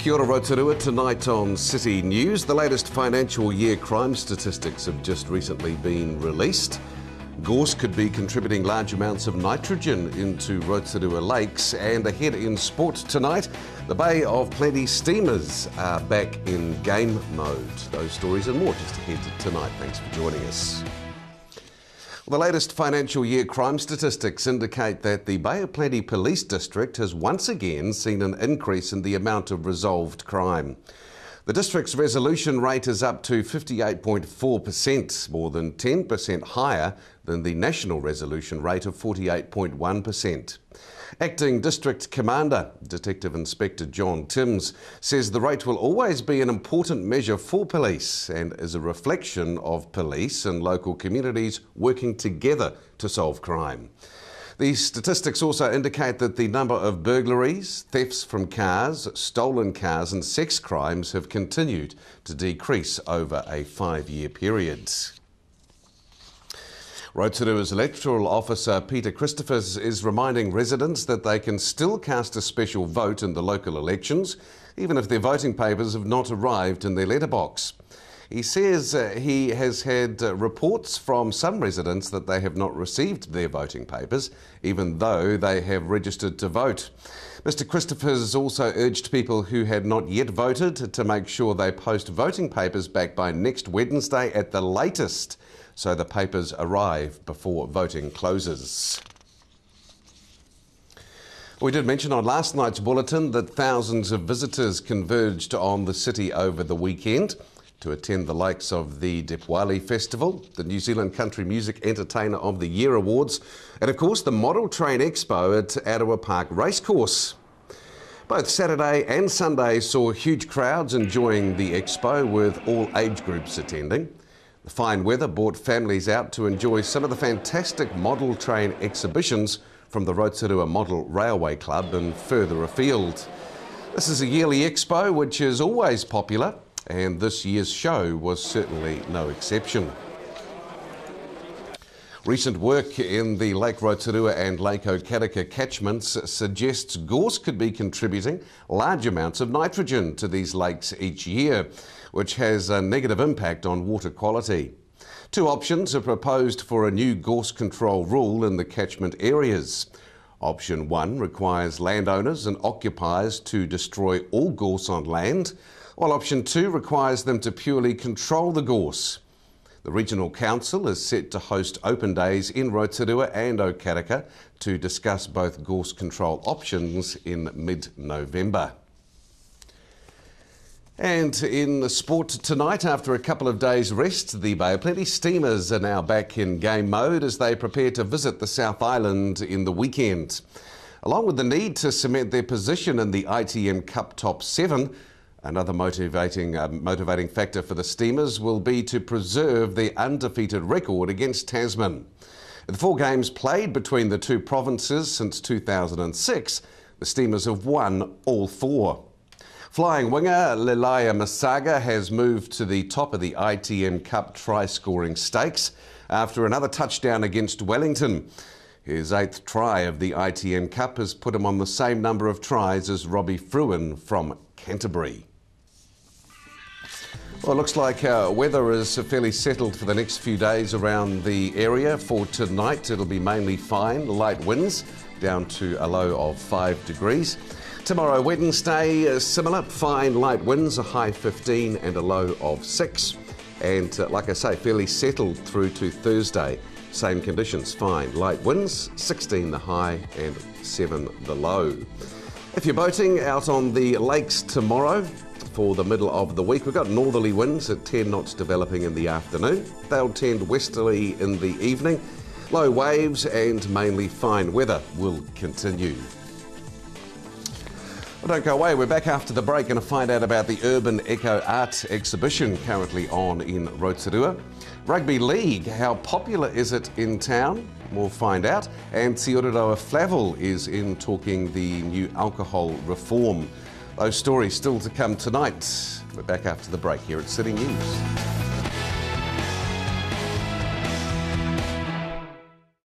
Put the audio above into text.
Kia ora Rotorua, tonight on City News. The latest financial year crime statistics have just recently been released. Gorse could be contributing large amounts of nitrogen into Rotorua lakes, and ahead in sport tonight, the Bay of Plenty Steamers are back in game mode. Those stories and more just ahead tonight. Thanks for joining us. The latest financial year crime statistics indicate that the Bay of Plenty Police District has once again seen an increase in the amount of resolved crime. The district's resolution rate is up to 58.4%, more than 10% higher than the national resolution rate of 48.1%. Acting District Commander, Detective Inspector John Timms, says the rate will always be an important measure for police and is a reflection of police and local communities working together to solve crime. These statistics also indicate that the number of burglaries, thefts from cars, stolen cars and sex crimes have continued to decrease over a 5-year period. Rotorua's Electoral Officer Peter Christophers is reminding residents that they can still cast a special vote in the local elections, even if their voting papers have not arrived in their letterbox. He says he has had reports from some residents that they have not received their voting papers, even though they have registered to vote. Mr. Christophers also urged people who had not yet voted to make sure they post voting papers back by next Wednesday at the latest, so the papers arrive before voting closes. We did mention on last night's bulletin that thousands of visitors converged on the city over the weekend to attend the likes of the Dipwali Festival, the New Zealand Country Music Entertainer of the Year Awards, and of course the Model Train Expo at Arawa Park Racecourse. Both Saturday and Sunday saw huge crowds enjoying the expo, with all age groups attending. The fine weather brought families out to enjoy some of the fantastic model train exhibitions from the Rotorua Model Railway Club and further afield. This is a yearly expo which is always popular, and this year's show was certainly no exception. Recent work in the Lake Rotorua and Lake Okaraka catchments suggests Gorse could be contributing large amounts of nitrogen to these lakes each year, which has a negative impact on water quality. Two options are proposed for a new gorse control rule in the catchment areas. Option 1 requires landowners and occupiers to destroy all gorse on land, while option 2 requires them to purely control the gorse. The Regional Council is set to host open days in Rotorua and Okaraka to discuss both gorse control options in mid-November. And in sport tonight, after a couple of days' rest, the Bay of Plenty Steamers are now back in game mode as they prepare to visit the South Island in the weekend. Along with the need to cement their position in the ITM Cup Top 7, another motivating factor for the Steamers will be to preserve their undefeated record against Tasman. In the 4 games played between the two provinces since 2006, the Steamers have won all 4. Flying winger Lilaya Masaga has moved to the top of the ITM Cup try-scoring stakes after another touchdown against Wellington. His 8th try of the ITM Cup has put him on the same number of tries as Robbie Fruin from Canterbury. Well, it looks like weather is fairly settled for the next few days around the area. For tonight, it'll be mainly fine, light winds down to a low of 5 degrees. Tomorrow, Wednesday, similar, fine, light winds, a high 15 and a low of 6. And like I say, fairly settled through to Thursday. Same conditions, fine, light winds, 16 the high and 7 the low. If you're boating out on the lakes tomorrow, for the middle of the week, we've got northerly winds at 10 knots developing in the afternoon. They'll tend westerly in the evening. Low waves and mainly fine weather will continue. Well, don't go away, we're back after the break and to find out about the Urban Eco Art exhibition currently on in Rotorua. Rugby League, how popular is it in town? We'll find out. And Te Ororoa Flavel is in talking the new alcohol reform. Those stories still to come tonight. We're back after the break here at City News.